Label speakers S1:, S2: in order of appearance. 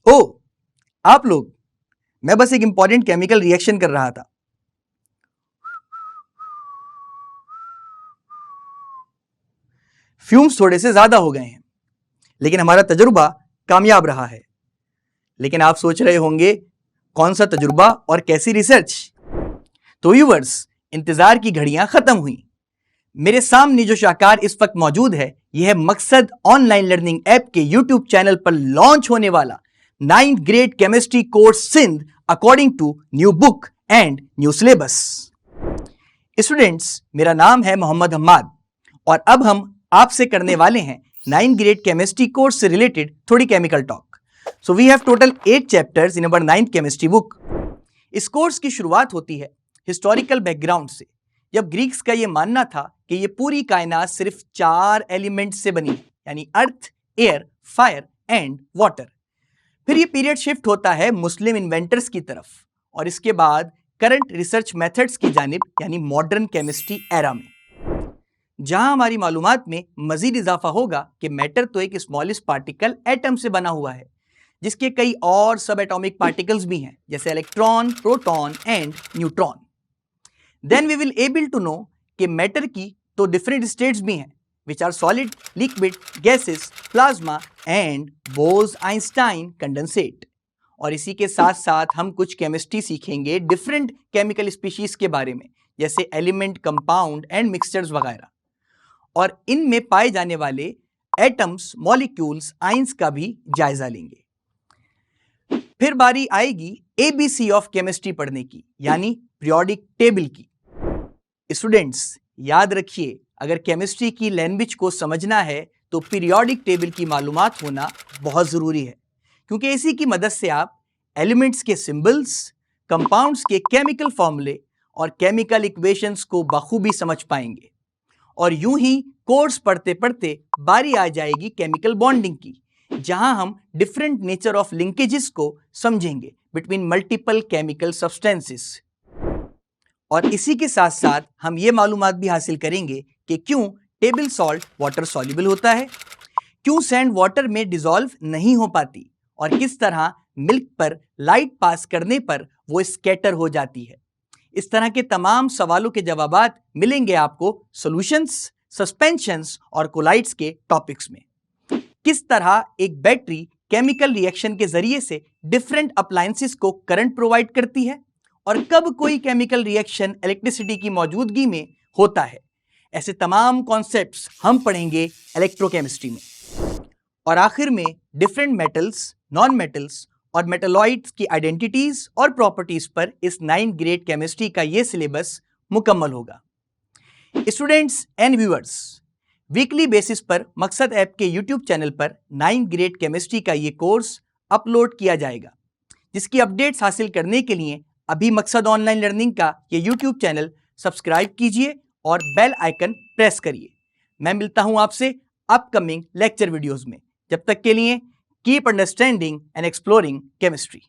S1: ओ, आप लोग। मैं बस एक इंपॉर्टेंट केमिकल रिएक्शन कर रहा था। फ्यूम्स थोड़े से ज्यादा हो गए हैं, लेकिन हमारा तजुर्बा कामयाब रहा है। लेकिन आप सोच रहे होंगे, कौन सा तजुर्बा और कैसी रिसर्च? तो व्यूअर्स, इंतजार की घड़ियां खत्म हुई। मेरे सामने जो शाहकार इस वक्त मौजूद है, यह है मकसद ऑनलाइन लर्निंग ऐप के यूट्यूब चैनल पर लॉन्च होने वाला 9th grade chemistry course Sindh according to new book and new syllabus. Students, मेरा नाम है मोहम्मद हम्माद और अब हम आपसे करने वाले हैं 9th ग्रेड केमिस्ट्री कोर्स से रिलेटेड थोड़ी chemical talk. So we have total 8 chapters in our 9th chemistry book. इस कोर्स की शुरुआत होती है हिस्टोरिकल बैकग्राउंड से, जब ग्रीक्स का यह मानना था कि यह पूरी कायनात सिर्फ 4 एलिमेंट से बनी है, यानी अर्थ, एयर, फायर एंड वाटर। फिर यह पीरियड शिफ्ट होता है मुस्लिम इन्वेंटर्स की तरफ और इसके बाद करंट रिसर्च मेथड्स की जानिब, यानी मॉडर्न केमिस्ट्री एरा में, जहां हमारी मालूमात में मजीद इजाफा होगा कि मैटर तो एक स्मॉलेस्ट पार्टिकल एटम से बना हुआ है, जिसके कई और सब एटॉमिक पार्टिकल्स भी हैं, जैसे electron, proton and neutron. Then we will able to know कि मैटर की तो डिफरेंट स्टेट्स भी हैं, which are solid, liquid, gases, plasma and Bose Einstein condensate. और इसी के साथ साथ हम कुछ केमिस्ट्री सीखेंगे डिफरेंट केमिकल स्पीशीज के बारे में, जैसे एलिमेंट, कंपाउंड एंड मिक्सचर्स वगैरह, और इनमें पाए जाने वाले एटम्स, मॉलिक्यूल्स, आइंस का भी जायजा लेंगे। फिर बारी आएगी एबीसी ऑफ केमिस्ट्री पढ़ने की, यानी पीरियोडिक टेबल की। स्टूडेंट्स, याद रखिए, अगर केमिस्ट्री की लैंग्वेज को समझना है तो पीरियोडिक टेबल की मालूमात होना बहुत ज़रूरी है, क्योंकि इसी की मदद से आप एलिमेंट्स के सिंबल्स, कंपाउंड्स के केमिकल फॉर्मूले और केमिकल इक्वेशंस को बखूबी समझ पाएंगे। और यूं ही कोर्स पढ़ते पढ़ते बारी आ जाएगी केमिकल बॉन्डिंग की, जहां हम डिफरेंट नेचर ऑफ लिंकेजेस को समझेंगे बिटवीन मल्टीपल केमिकल सब्सटेंसेस। और इसी के साथ साथ हम ये मालूमात भी हासिल करेंगे कि क्यों टेबल सॉल्ट वाटर सॉल्युबल होता है, क्यों सैंड वाटर में डिसॉल्व नहीं हो पाती, और किस तरह मिल्क पर लाइट पास करने पर वो स्कैटर हो जाती है। इस तरह के तमाम सवालों के जवाबात मिलेंगे आपको सॉल्यूशंस, सस्पेंशंस और कोलाइड्स के टॉपिक्स में। किस तरह एक बैटरी केमिकल रिएक्शन के जरिए से डिफरेंट अप्लायंसेस को करंट प्रोवाइड करती है, और कब कोई केमिकल रिएक्शन इलेक्ट्रिसिटी की मौजूदगी में होता है। ऐसे तमाम कॉन्सेप्ट्स हम पढ़ेंगे इलेक्ट्रोकेमिस्ट्री में। और आखिर में डिफरेंट मेटल्स, नॉन मेटल्स और मेटलॉइड्स की आइडेंटिटीज और प्रॉपर्टीज पर इस 9th ग्रेड केमिस्ट्री का ये सिलेबस मुकम्मल होगा। Students and viewers, weekly basis पर मकसद ऐप के यूट्यूब चैनल पर 9th ग्रेड केमिस्ट्री का ये कोर्स अपलोड किया जाएगा, जिसकी अपडेट्स हासिल करने के लिए अभी मकसद ऑनलाइन लर्निंग का ये यूट्यूब चैनल सब्सक्राइब कीजिए और बेल आइकन प्रेस करिए। मैं मिलता हूं आपसे अपकमिंग लेक्चर वीडियोस में। जब तक के लिए keep understanding and exploring chemistry.